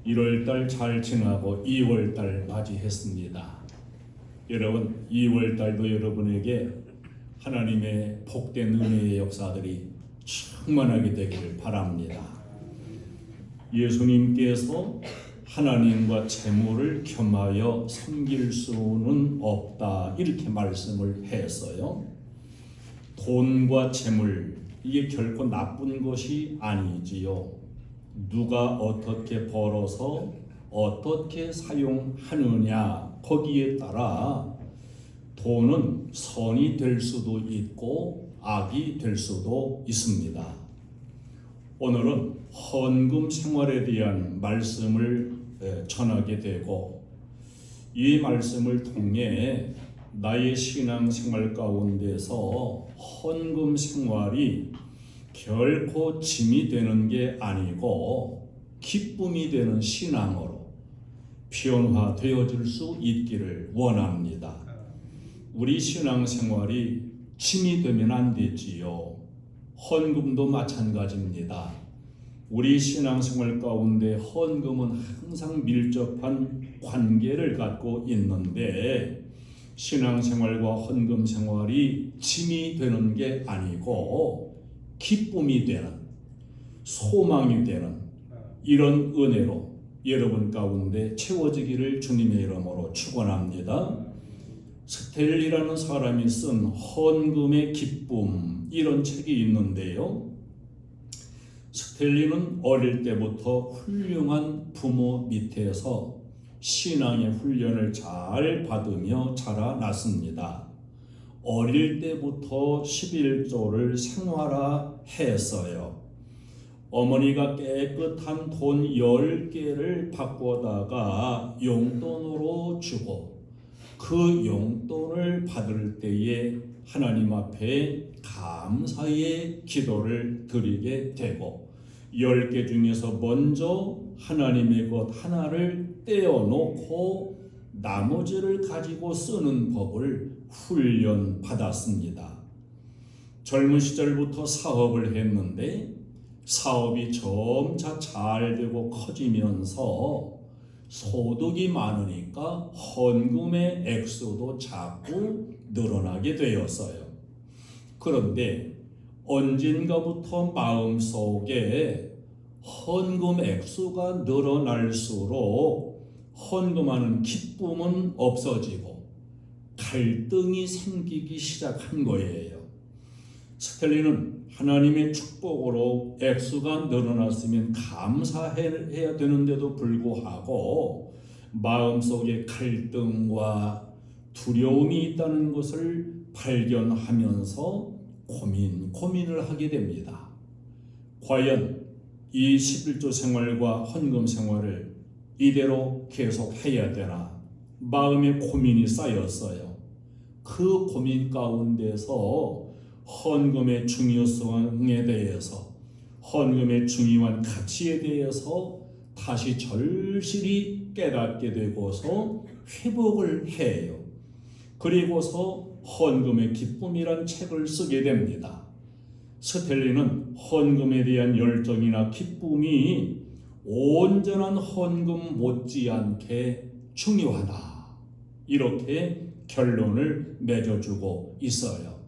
1월달 잘 지나고 2월달 맞이했습니다. 여러분, 2월달도 여러분에게 하나님의 복된 은혜의 역사들이 충만하게 되기를 바랍니다. 예수님께서 하나님과 재물을 겸하여 섬길 수는 없다, 이렇게 말씀을 했어요. 돈과 재물, 이게 결코 나쁜 것이 아니지요. 누가 어떻게 벌어서 어떻게 사용하느냐, 거기에 따라 돈은 선이 될 수도 있고 악이 될 수도 있습니다. 오늘은 헌금 생활에 대한 말씀을 전하게 되고, 이 말씀을 통해 나의 신앙생활 가운데서 헌금 생활이 결코 짐이 되는 게 아니고 기쁨이 되는 신앙으로 변화되어질 수 있기를 원합니다. 우리 신앙생활이 짐이 되면 안 되지요. 헌금도 마찬가지입니다. 우리 신앙생활 가운데 헌금은 항상 밀접한 관계를 갖고 있는데, 신앙생활과 헌금 생활이 짐이 되는 게 아니고 기쁨이 되는, 소망이 되는 이런 은혜로 여러분 가운데 채워지기를 주님의 이름으로 축원합니다. 스텔리라는 사람이 쓴 헌금의 기쁨, 이런 책이 있는데요. 스텔리는 어릴 때부터 훌륭한 부모 밑에서 신앙의 훈련을 잘 받으며 자라났습니다. 어릴 때부터 11조를 생활화했어요. 어머니가 깨끗한 돈 10개를 바꿔다가 용돈으로 주고, 그 용돈을 받을 때에 하나님 앞에 감사의 기도를 드리게 되고, 10개 중에서 먼저 하나님의 것 하나를 떼어놓고 나머지를 가지고 쓰는 법을 훈련받았습니다. 젊은 시절부터 사업을 했는데 사업이 점차 잘 되고 커지면서 소득이 많으니까 헌금의 액수도 자꾸 늘어나게 되었어요. 그런데 언젠가부터 마음속에 헌금 액수가 늘어날수록 헌금하는 기쁨은 없어지고 갈등이 생기기 시작한 거예요. 스텔리는 하나님의 축복으로 액수가 늘어났으면 감사해야 되는데도 불구하고 마음속에 갈등과 두려움이 있다는 것을 발견하면서 고민을 하게 됩니다. 과연 이 11조 생활과 헌금 생활을 이대로 계속 해야 되나, 마음의 고민이 쌓였어요. 그 고민 가운데서 헌금의 중요성에 대해서, 헌금의 중요한 가치에 대해서 다시 절실히 깨닫게 되고서 회복을 해요. 그리고서 헌금의 기쁨이란 책을 쓰게 됩니다. 스텔리는 헌금에 대한 열정이나 기쁨이 온전한 헌금 못지않게 중요하다, 이렇게 결론을 맺어주고 있어요.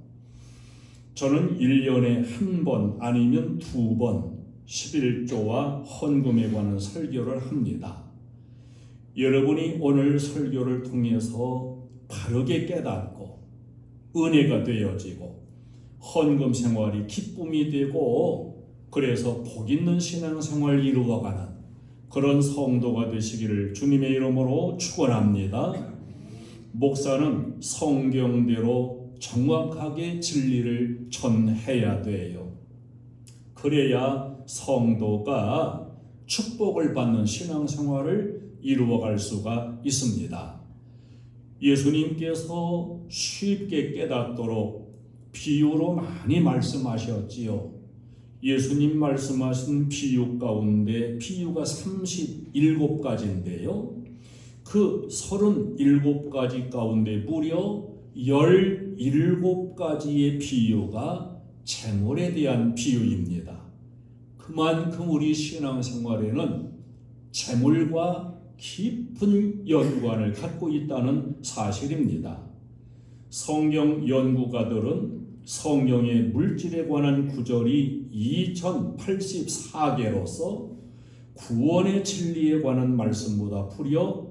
저는 1년에 한 번 아니면 2번 11조와 헌금에 관한 설교를 합니다. 여러분이 오늘 설교를 통해서 바르게 깨닫고 은혜가 되어지고 헌금 생활이 기쁨이 되고, 그래서 복 있는 신앙생활을 이루어가는 그런 성도가 되시기를 주님의 이름으로 축원합니다. 목사는 성경대로 정확하게 진리를 전해야 돼요. 그래야 성도가 축복을 받는 신앙생활을 이루어갈 수가 있습니다. 예수님께서 쉽게 깨닫도록 비유로 많이 말씀하셨지요. 예수님 말씀하신 비유 가운데 비유가 37가지인데요. 그 37가지 가운데 무려 17가지의 비유가 재물에 대한 비유입니다. 그만큼 우리 신앙생활에는 재물과 깊은 연관을 갖고 있다는 사실입니다. 성경 연구가들은 성경의 물질에 관한 구절이 2084개로서 구원의 진리에 관한 말씀보다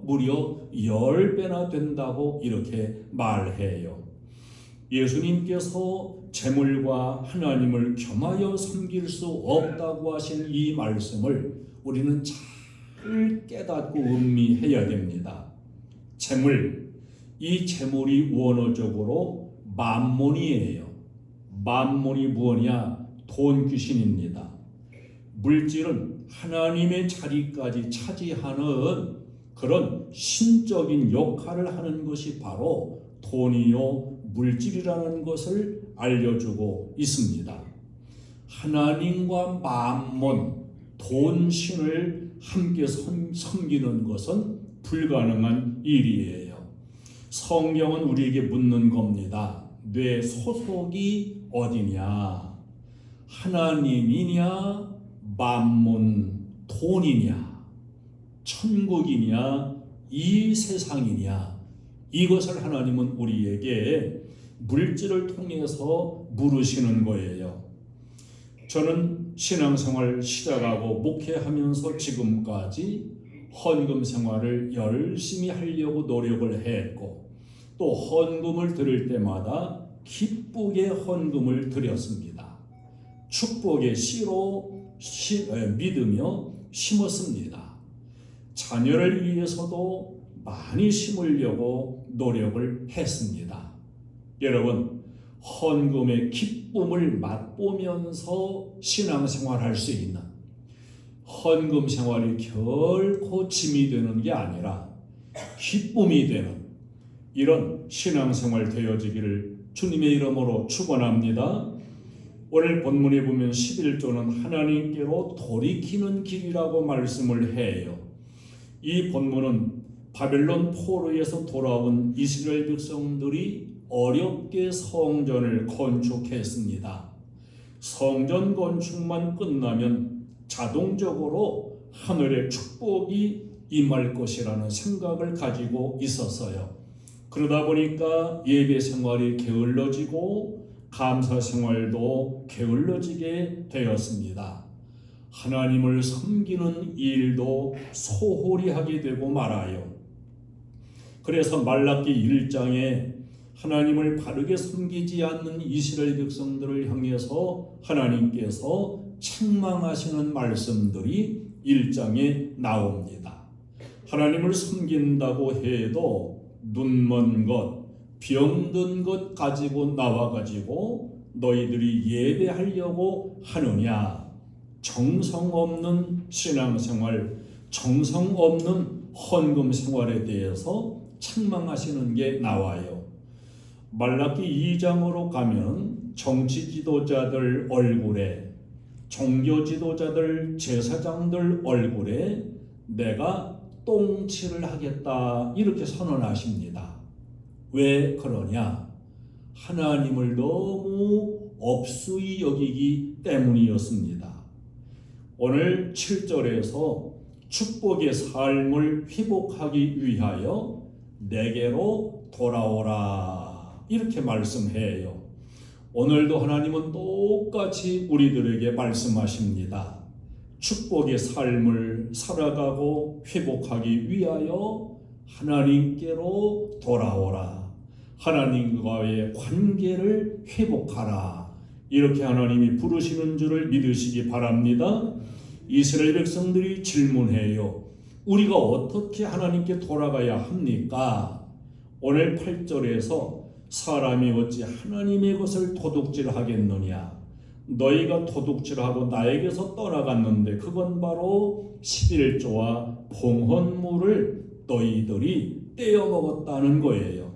무려 10배나 된다고 이렇게 말해요. 예수님께서 재물과 하나님을 겸하여 섬길 수 없다고 하신 이 말씀을 우리는 잘 깨닫고 음미해야 됩니다. 재물, 이 재물이 원어적으로 만몬이에요. 만몬이 무엇이냐? 돈 귀신입니다. 물질은 하나님의 자리까지 차지하는 그런 신적인 역할을 하는 것이 바로 돈이요 물질이라는 것을 알려주고 있습니다. 하나님과 만몬, 돈신을 함께 섬기는 것은 불가능한 일이에요. 성경은 우리에게 묻는 겁니다. 내 소속이 어디냐? 하나님이냐? 만몬, 돈이냐? 천국이냐? 이 세상이냐? 이것을 하나님은 우리에게 물질을 통해서 물으시는 거예요. 저는 신앙생활 시작하고 목회하면서 지금까지 헌금 생활을 열심히 하려고 노력을 했고 또 헌금을 드릴 때마다 기쁘게 헌금을 드렸습니다. 축복의 씨로 믿으며 심었습니다. 자녀를 위해서도 많이 심으려고 노력을 했습니다. 여러분, 헌금의 기쁨을 맛보면서 신앙생활할 수 있는 헌금 생활이 결코 짐이 되는 게 아니라 기쁨이 되는 이런 신앙생활 되어지기를 주님의 이름으로 축원합니다. 오늘 본문에 보면 11조는 하나님께로 돌이키는 길이라고 말씀을 해요. 이 본문은 바벨론 포로에서 돌아온 이스라엘 백성들이 어렵게 성전을 건축했습니다. 성전 건축만 끝나면 자동적으로 하늘의 축복이 임할 것이라는 생각을 가지고 있었어요. 그러다 보니까 예배 생활이 게을러지고 감사 생활도 게을러지게 되었습니다. 하나님을 섬기는 일도 소홀히 하게 되고 말아요. 그래서 말라기 1장에 하나님을 바르게 섬기지 않는 이스라엘 백성들을 향해서 하나님께서 책망하시는 말씀들이 1장에 나옵니다. 하나님을 섬긴다고 해도 눈먼 것, 병든 것 가지고 나와가지고 너희들이 예배하려고 하느냐? 정성 없는 신앙생활, 정성 없는 헌금 생활에 대해서 책망하시는 게 나와요. 말라기 2장으로 가면 정치 지도자들 얼굴에, 종교 지도자들, 제사장들 얼굴에 내가 똥칠을 하겠다 이렇게 선언하십니다. 왜 그러냐? 하나님을 너무 업수히 여기기 때문이었습니다. 오늘 7절에서 축복의 삶을 회복하기 위하여 내게로 돌아오라 이렇게 말씀해요. 오늘도 하나님은 똑같이 우리들에게 말씀하십니다. 축복의 삶을 살아가고 회복하기 위하여 하나님께로 돌아오라. 하나님과의 관계를 회복하라. 이렇게 하나님이 부르시는 줄을 믿으시기 바랍니다. 이스라엘 백성들이 질문해요. 우리가 어떻게 하나님께 돌아가야 합니까? 오늘 8절에서 사람이 어찌 하나님의 것을 도둑질하겠느냐? 너희가 도둑질하고 나에게서 떠나갔는데 그건 바로 11조와 봉헌물을 너희들이 떼어먹었다는 거예요.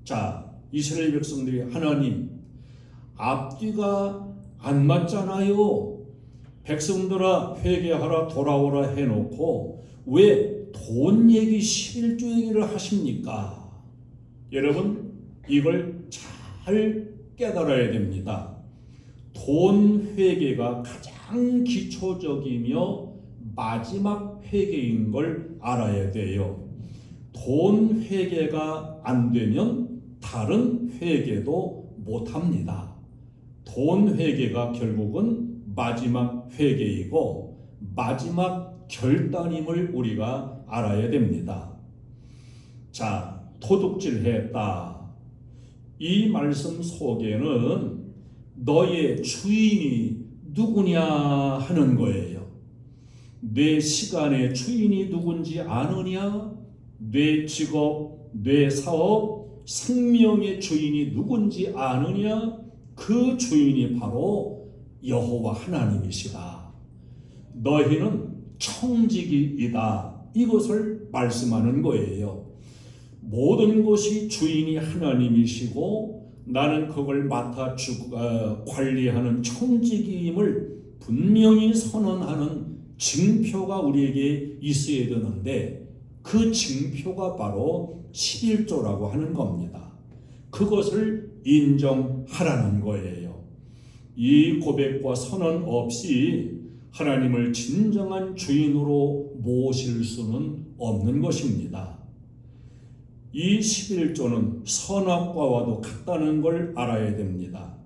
자, 이스라엘 백성들이 하나님 앞뒤가 안 맞잖아요. 백성들아 회개하라 돌아오라 해놓고 왜 돈 얘기 11조 얘기를 하십니까? 여러분 이걸 잘 깨달아야 됩니다. 돈 회개가 가장 기초적이며 마지막 회개인 걸 알아야 돼요. 돈 회개가 안 되면 다른 회개도 못합니다. 돈 회개가 결국은 마지막 회개이고 마지막 결단임을 우리가 알아야 됩니다. 자, 도둑질했다. 이 말씀 속에는 너의 주인이 누구냐 하는 거예요. 내 시간의 주인이 누군지 아느냐? 내 직업, 내 사업, 생명의 주인이 누군지 아느냐? 그 주인이 바로 여호와 하나님이시다. 너희는 청지기이다. 이것을 말씀하는 거예요. 모든 것이 주인이 하나님이시고 나는 그걸 맡아 관리하는 청지기임을 분명히 선언하는 징표가 우리에게 있어야 되는데 그 징표가 바로 11조라고 하는 겁니다. 그것을 인정하라는 거예요. 이 고백과 선언 없이 하나님을 진정한 주인으로 모실 수는 없는 것입니다. 이 11조는 선악과와도 같다는 걸 알아야 됩니다.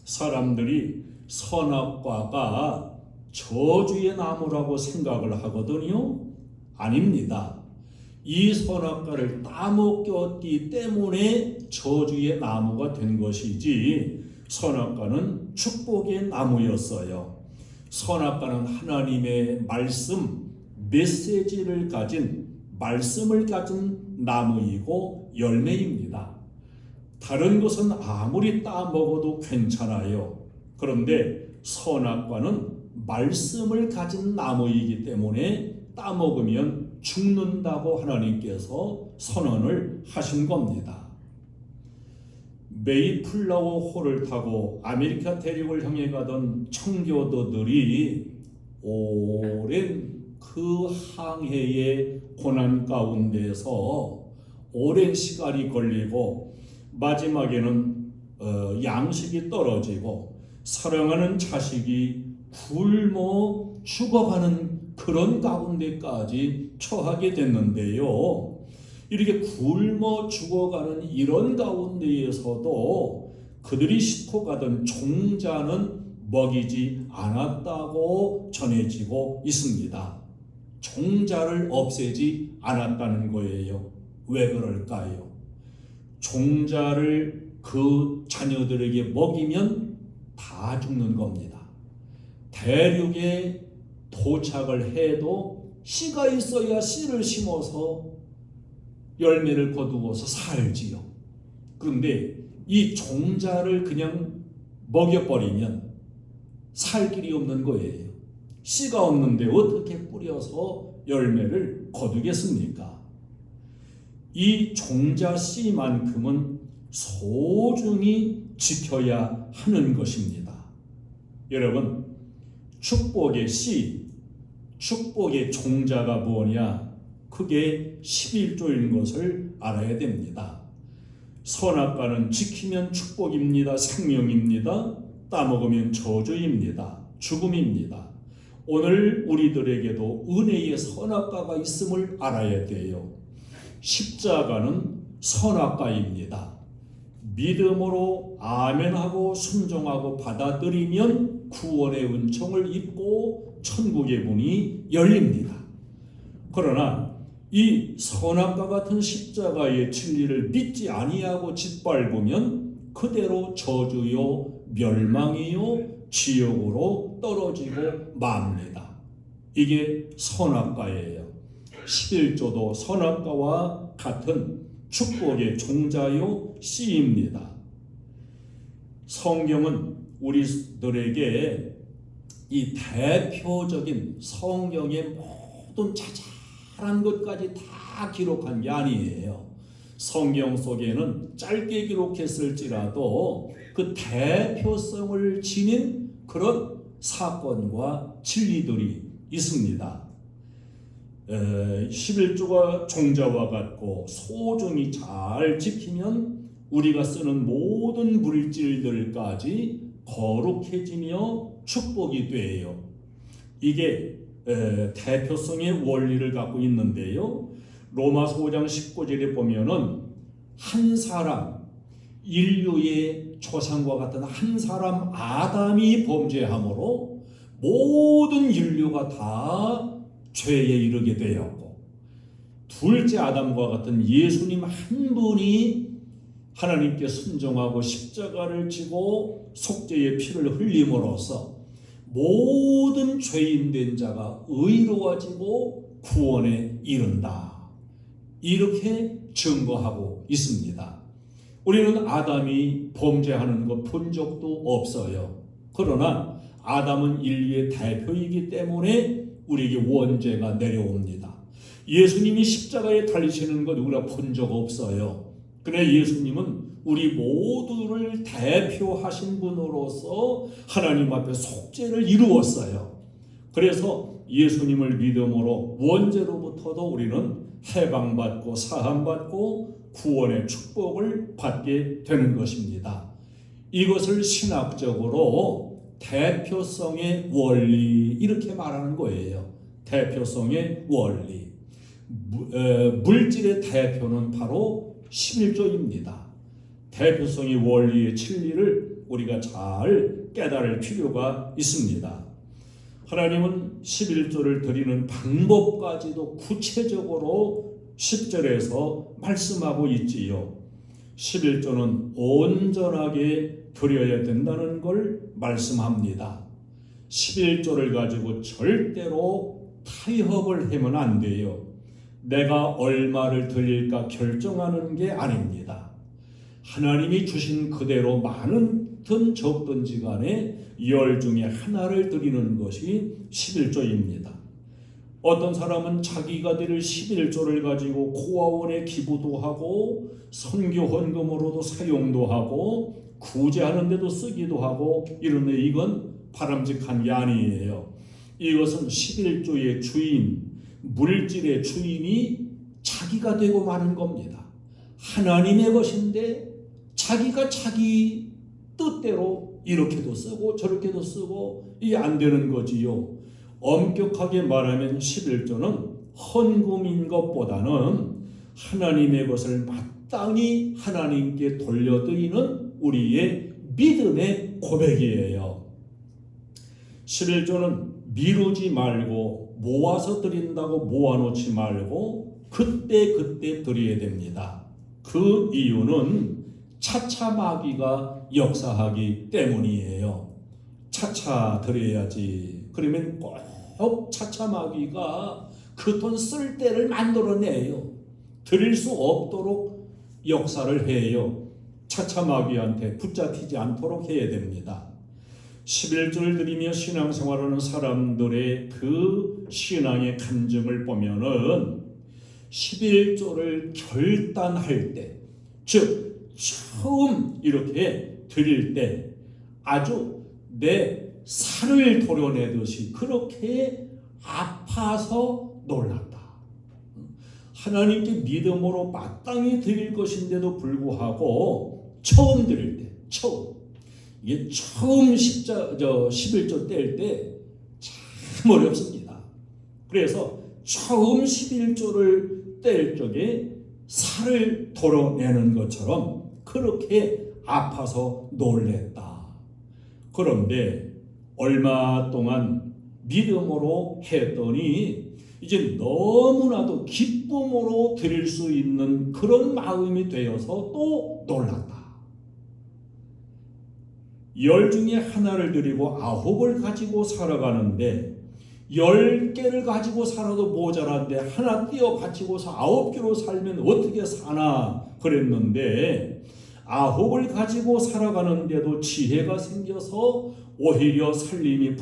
사람들이 선악과가 저주의 나무라고 생각을 하거든요. 아닙니다. 이 선악과를 따먹었기 때문에 저주의 나무가 된 것이지 선악과는 축복의 나무였어요. 선악과는 하나님의 말씀, 메시지를 가진 말씀을 가진 나무이고 열매입니다. 다른 것은 아무리 따먹어도 괜찮아요. 그런데 선악과는 말씀을 가진 나무이기 때문에 따먹으면 죽는다고 하나님께서 선언을 하신 겁니다. 메이플라워 호를 타고 아메리카 대륙을 향해 가던 청교도들이 오랜 그 항해의 고난 가운데서 오랜 시간이 걸리고 마지막에는 양식이 떨어지고 사랑하는 자식이 굶어 죽어가는 그런 가운데까지 처하게 됐는데요. 이렇게 굶어 죽어가는 이런 가운데에서도 그들이 싣고 가던 종자는 먹이지 않았다고 전해지고 있습니다. 종자를 없애지 않았다는 거예요. 왜 그럴까요? 종자를 그 자녀들에게 먹이면 다 죽는 겁니다. 대륙에 도착을 해도 씨가 있어야 씨를 심어서 열매를 거두어서 살지요. 그런데 이 종자를 그냥 먹여버리면 살 길이 없는 거예요. 씨가 없는데 어떻게 뿌려서 열매를 거두겠습니까? 이 종자 씨만큼은 소중히 지켜야 하는 것입니다. 여러분, 축복의 씨, 축복의 종자가 뭐냐? 그게 11조인 것을 알아야 됩니다. 선악과는 지키면 축복입니다. 생명입니다. 따먹으면 저주입니다. 죽음입니다. 오늘 우리들에게도 은혜의 선악과가 있음을 알아야 돼요. 십자가는 선악과입니다. 믿음으로 아멘하고 순종하고 받아들이면 구원의 은총을 입고 천국의 문이 열립니다. 그러나 이 선악과 같은 십자가의 진리를 믿지 아니하고 짓밟으면 그대로 저주요 멸망이요 지옥으로 떨어지고 맙니다. 이게 선악과예요. 11조도 선악과와 같은 축복의 종자요 씨입니다. 성경은 우리들에게 이 대표적인 성경의 모든 자잘한 것까지 다 기록한 게 아니에요. 성경 속에는 짧게 기록했을지라도 그 대표성을 지닌 그런 사건과 진리들이 있습니다. 11조가 종자와 같고 소중히 잘 지키면 우리가 쓰는 모든 물질들까지 거룩해지며 축복이 돼요. 이게 대표성의 원리를 갖고 있는데요. 로마서 5장 19절에 보면은 한 사람, 인류의 조상과 같은 한 사람 아담이 범죄함으로 모든 인류가 다 죄에 이르게 되었고, 둘째 아담과 같은 예수님 한 분이 하나님께 순종하고 십자가를 지고 속죄의 피를 흘림으로써 모든 죄인된 자가 의로워지고 구원에 이른다, 이렇게 증거하고 있습니다. 우리는 아담이 범죄하는 것 본 적도 없어요. 그러나 아담은 인류의 대표이기 때문에 우리에게 원죄가 내려옵니다. 예수님이 십자가에 달리시는 것 우리가 본 적 없어요. 그러나 예수님은 우리 모두를 대표하신 분으로서 하나님 앞에 속죄를 이루었어요. 그래서 예수님을 믿음으로 원죄로부터도 우리는 해방받고 사함받고 구원의 축복을 받게 되는 것입니다. 이것을 신학적으로 대표성의 원리, 이렇게 말하는 거예요. 대표성의 원리. 물질의 대표는 바로 11조입니다. 대표성의 원리의 진리를 우리가 잘 깨달을 필요가 있습니다. 하나님은 11조를 드리는 방법까지도 구체적으로 10절에서 말씀하고 있지요. 11조는 온전하게 드려야 된다는 걸 말씀합니다. 11조를 가지고 절대로 타협을 하면 안 돼요. 내가 얼마를 드릴까 결정하는 게 아닙니다. 하나님이 주신 그대로 많든 적든지 간에 열 중에 하나를 드리는 것이 11조입니다. 어떤 사람은 자기가 드릴 11조를 가지고 고아원에 기부도 하고 선교 헌금으로도 사용도 하고 구제하는 데도 쓰기도 하고 이런데 이건 바람직한 게 아니에요. 이것은 11조의 주인, 물질의 주인이 자기가 되고 마는 겁니다. 하나님의 것인데 자기가 자기 뜻대로 이렇게도 쓰고 저렇게도 쓰고 이게 안 되는 거지요. 엄격하게 말하면 11조는 헌금인 것보다는 하나님의 것을 마땅히 하나님께 돌려드리는 우리의 믿음의 고백이에요. 11조는 미루지 말고 모아서 드린다고 모아놓지 말고 그때 드려야 됩니다. 그 이유는 차차 마귀가 역사하기 때문이에요. 차차 드려야지. 그러면 꼭 차차 마귀가 그 돈 쓸 때를 만들어내요. 드릴 수 없도록 역사를 해요. 차차 마귀한테 붙잡히지 않도록 해야 됩니다. 11조를 드리며 신앙생활하는 사람들의 그 신앙의 감정을 보면은 11조를 결단할 때, 즉 처음 이렇게 드릴 때 아주 내 살을 도려내듯이 그렇게 아파서 놀랐다. 하나님께 믿음으로 마땅히 드릴 것인데도 불구하고 처음 드릴 때, 이게 처음 11조 뗄 때 참 어렵습니다. 그래서 처음 11조를 뗄 적에 살을 도려내는 것처럼 그렇게 아파서 놀랬다. 그런데 얼마 동안 믿음으로 했더니 이제 너무나도 기쁨으로 드릴 수 있는 그런 마음이 되어서 또 놀랐다. 10 중에 하나를 드리고 9을 가지고 살아가는데 10개를 가지고 살아도 모자란데 하나 띄어 바치고서 9개로 살면 어떻게 사나 그랬는데 9을 가지고 살아가는데도 지혜가 생겨서 오히려 살림이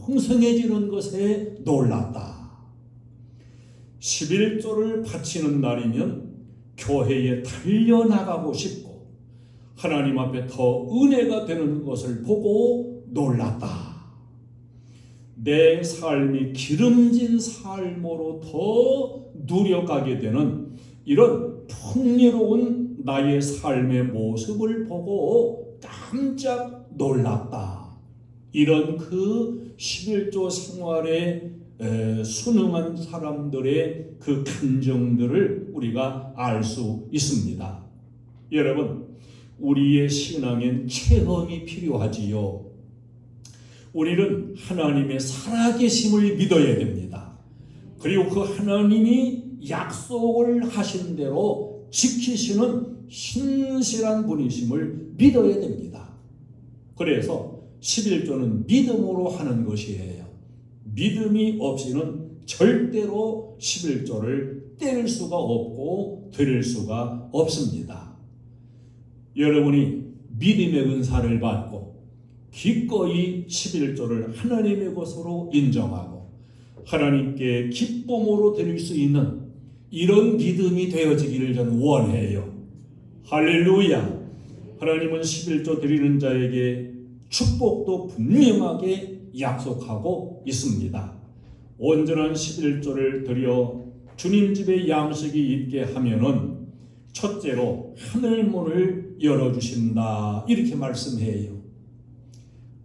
풍성해지는 것에 놀랐다. 11조를 바치는 날이면 교회에 달려나가고 싶고 하나님 앞에 더 은혜가 되는 것을 보고 놀랐다. 내 삶이 기름진 삶으로 더 누려가게 되는 이런 풍요로운 나의 삶의 모습을 보고 깜짝 놀랐다. 이런 그 11조 생활의 순응한 사람들의 그 감정들을 우리가 알 수 있습니다. 여러분, 우리의 신앙엔 체험이 필요하지요. 우리는 하나님의 살아계심을 믿어야 됩니다. 그리고 그 하나님이 약속을 하신 대로 지키시는 신실한 분이심을 믿어야 됩니다. 그래서 11조는 믿음으로 하는 것이에요. 믿음이 없이는 절대로 11조를 뗄 수가 없고 드릴 수가 없습니다. 여러분이 믿음의 은사를 받고 기꺼이 11조를 하나님의 것으로 인정하고 하나님께 기쁨으로 드릴 수 있는 이런 믿음이 되어지기를 저는 원해요. 할렐루야. 하나님은 11조 드리는 자에게 축복도 분명하게 약속하고 있습니다. 온전한 11조를 드려 주님 집에 양식이 있게 하면은 첫째로 하늘문을 열어주신다, 이렇게 말씀해요.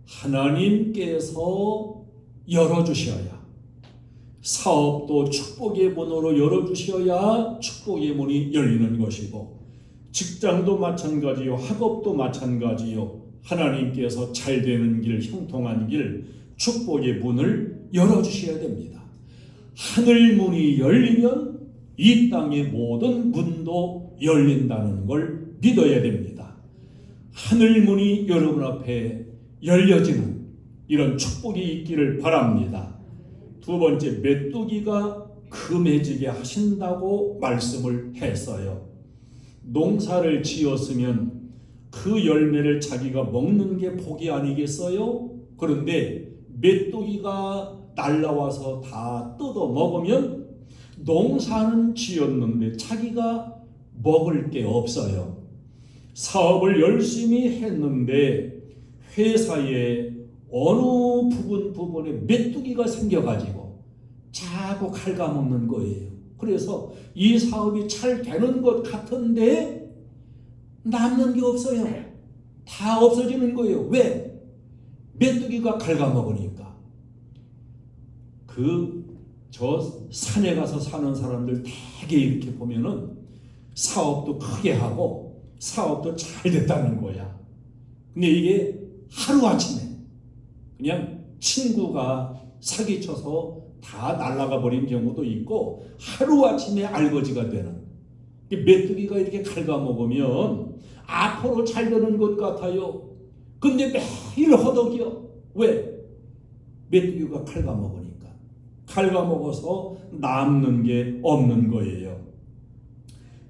하나님께서 열어주셔야, 사업도 축복의 문으로 열어주셔야 축복의 문이 열리는 것이고, 직장도 마찬가지요, 학업도 마찬가지요. 하나님께서 잘 되는 길, 형통한 길, 축복의 문을 열어주셔야 됩니다. 하늘 문이 열리면 이 땅의 모든 문도 열린다는 걸 믿어야 됩니다. 하늘 문이 여러분 앞에 열려지는 이런 축복이 있기를 바랍니다. 두 번째, 메뚜기가 금해지게 하신다고 말씀을 했어요. 농사를 지었으면 그 열매를 자기가 먹는 게 복이 아니겠어요? 그런데 메뚜기가 날라와서 다 뜯어 먹으면 농사는 지었는데 자기가 먹을 게 없어요. 사업을 열심히 했는데 회사에 어느 부분에 메뚜기가 생겨가지고 자꾸 갉아먹는 거예요. 그래서 이 사업이 잘 되는 것 같은데 남는 게 없어요. 다 없어지는 거예요. 왜? 메뚜기가 갉아먹으니까. 저 산에 가서 사는 사람들 되게 이렇게 보면은 사업도 크게 하고 사업도 잘 됐다는 거야. 근데 이게 하루아침에 그냥 친구가 사기쳐서 다 날아가 버린 경우도 있고, 하루아침에 알거지가 되는, 메뚜기가 이렇게 갉아먹으면 앞으로 잘 되는 것 같아요. 근데 매일 허덕여. 왜? 메뚜기가 갉아먹으니까. 갉아먹어서 남는 게 없는 거예요.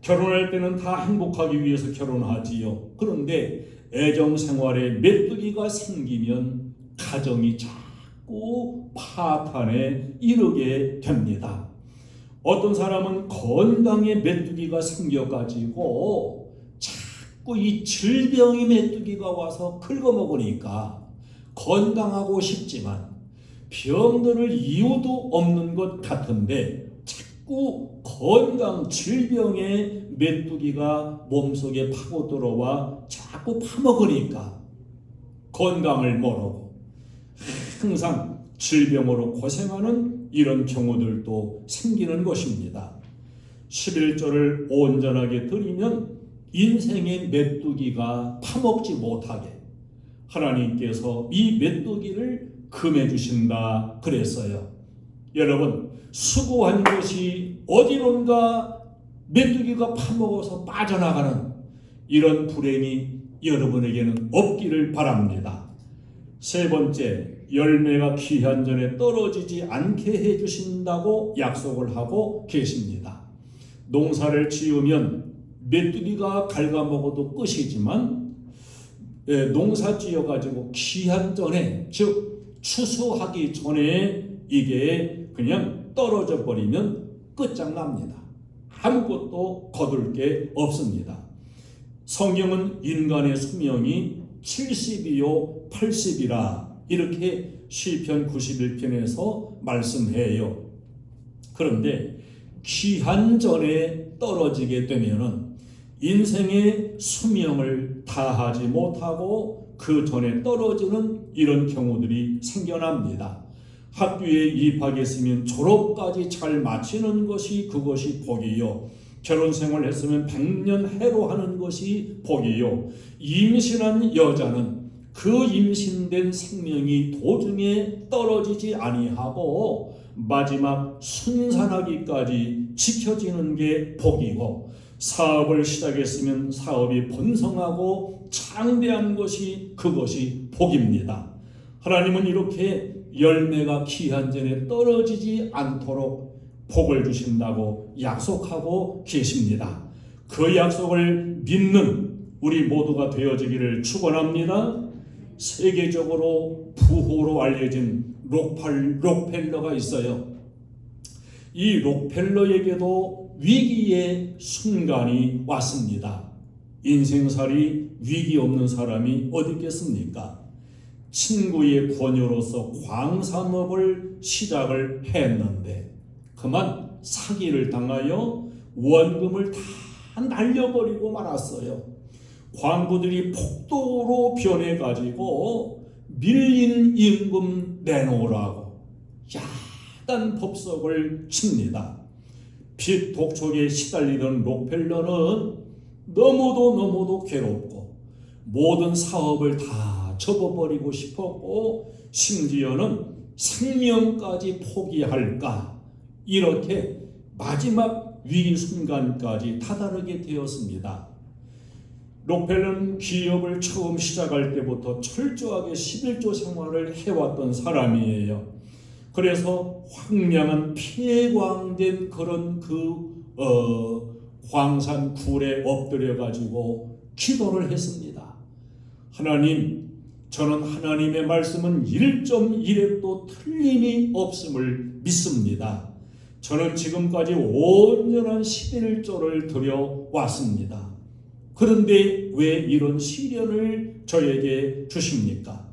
결혼할 때는 다 행복하기 위해서 결혼하지요. 그런데 애정생활에 메뚜기가 생기면 가정이 자꾸 파탄에 이르게 됩니다. 어떤 사람은 건강에 메뚜기가 생겨가지고 자꾸 이 질병이 메뚜기가 와서 긁어먹으니까 건강하고 싶지만 병들을 이유도 없는 것 같은데 자꾸 건강 질병에 메뚜기가 몸속에 파고 들어와 자꾸 파먹으니까 건강을 모르고 항상 질병으로 고생하는 이런 경우들도 생기는 것입니다. 11조를 온전하게 드리면 인생의 메뚜기가 파먹지 못하게 하나님께서 이 메뚜기를 금해 주신다 그랬어요. 여러분, 수고한 것이 어디론가 메뚜기가 파먹어서 빠져나가는 이런 불행이 여러분에게는 없기를 바랍니다. 세 번째, 열매가 귀한 전에 떨어지지 않게 해주신다고 약속을 하고 계십니다. 농사를 지으면 메뚜기가 갉아먹어도 끝이지만 농사 지어가지고 귀한 전에, 즉 추수하기 전에 이게 그냥 떨어져 버리면 끝장납니다. 아무것도 거둘 게 없습니다. 성경은 인간의 수명이 70이요 80이라 이렇게 시편 91편에서 말씀해요. 그런데 귀한 전에 떨어지게 되면은 인생의 수명을 다하지 못하고 그 전에 떨어지는 이런 경우들이 생겨납니다. 학교에 입학했으면 졸업까지 잘 마치는 것이 그것이 복이요. 결혼생활 했으면 100년 해로 하는 것이 복이요. 임신한 여자는 그 임신된 생명이 도중에 떨어지지 아니하고 마지막 순산하기까지 지켜지는 게 복이고, 사업을 시작했으면 사업이 번성하고 창대한 것이 그것이 복입니다. 하나님은 이렇게 열매가 기한 전에 떨어지지 않도록 복을 주신다고 약속하고 계십니다. 그 약속을 믿는 우리 모두가 되어지기를 축원합니다. 세계적으로 부호로 알려진 록펠러가 있어요. 이 록펠러에게도 위기의 순간이 왔습니다. 인생살이 위기 없는 사람이 어디 있겠습니까? 친구의 권유로서 광산업을 시작을 했는데 그만 사기를 당하여 원금을 다 날려버리고 말았어요. 광부들이 폭도로 변해가지고 밀린 임금 내놓으라고 야단 법석을 칩니다. 빚 독촉에 시달리던 록펠러는 너무도 괴롭고 모든 사업을 다 접어버리고 싶었고 심지어는 생명까지 포기할까, 이렇게 마지막 위기 순간까지 다다르게 되었습니다. 록펠러는 기업을 처음 시작할 때부터 철저하게 11조 생활을 해왔던 사람이에요. 그래서 황량한 폐광된 그런 광산 굴에 엎드려 가지고 기도를 했습니다. 하나님, 저는 하나님의 말씀은 1.1획도 틀림이 없음을 믿습니다. 저는 지금까지 온전한 11조를 드려왔습니다. 그런데 왜 이런 시련을 저에게 주십니까?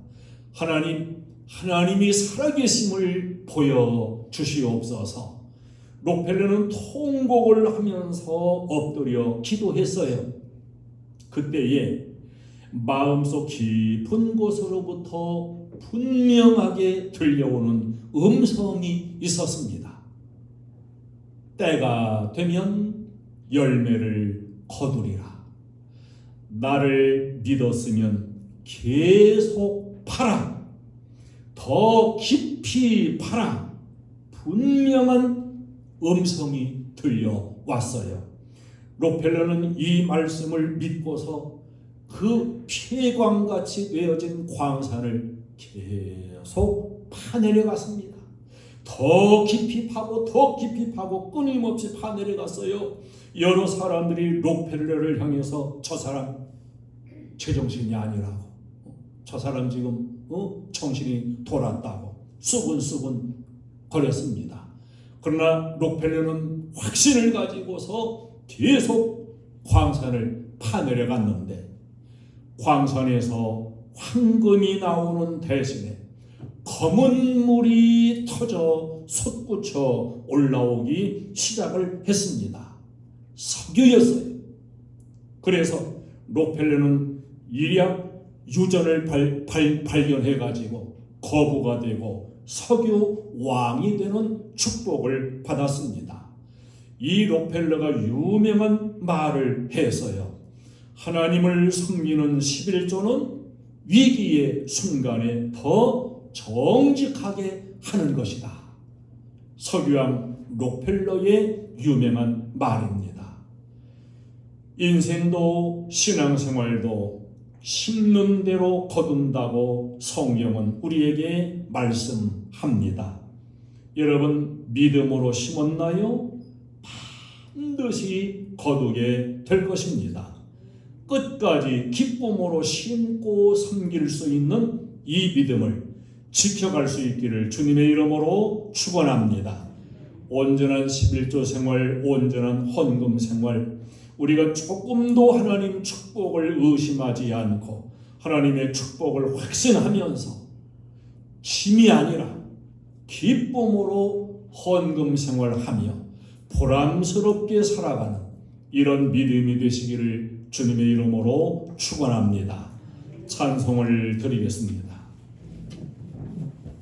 하나님이 살아계심을 보여주시옵소서. 록펠러는 통곡을 하면서 엎드려 기도했어요. 그때에 마음속 깊은 곳으로부터 분명하게 들려오는 음성이 있었습니다. 때가 되면 열매를 거두리라. 나를 믿었으면 계속 팔아. 더 깊이 팔아. 분명한 음성이 들려왔어요. 록펠러는 이 말씀을 믿고서 그 폐광같이 되어진 광산을 계속 파내려갔습니다. 더 깊이 파고 더 깊이 파고 끊임없이 파내려갔어요. 여러 사람들이 록펠러를 향해서 저 사람 제정신이 아니라고, 저 사람 지금 정신이 돌았다고 수군수군 거렸습니다. 그러나 록펠러는 확신을 가지고서 계속 광산을 파내려갔는데 광산에서 황금이 나오는 대신에 검은 물이 터져 솟구쳐 올라오기 시작을 했습니다. 석유였어요. 그래서 록펠러는 일약 유전을 발견해가지고 거부가 되고 석유 왕이 되는 축복을 받았습니다. 이 록펠러가 유명한 말을 해서요. 하나님을 섬기는 11조는 위기의 순간에 더 정직하게 하는 것이다. 석유왕 록펠러의 유명한 말입니다. 인생도 신앙생활도 심는 대로 거둔다고 성경은 우리에게 말씀합니다. 여러분, 믿음으로 심었나요? 반드시 거두게 될 것입니다. 끝까지 기쁨으로 심고 섬길 수 있는 이 믿음을 지켜갈 수 있기를 주님의 이름으로 축원합니다. 온전한 11조 생활, 온전한 헌금 생활, 우리가 조금도 하나님 축복을 의심하지 않고 하나님의 축복을 확신하면서 힘이 아니라 기쁨으로 헌금 생활하며 보람스럽게 살아가는 이런 믿음이 되시기를 주님의 이름으로 축원합니다. 찬송을 드리겠습니다.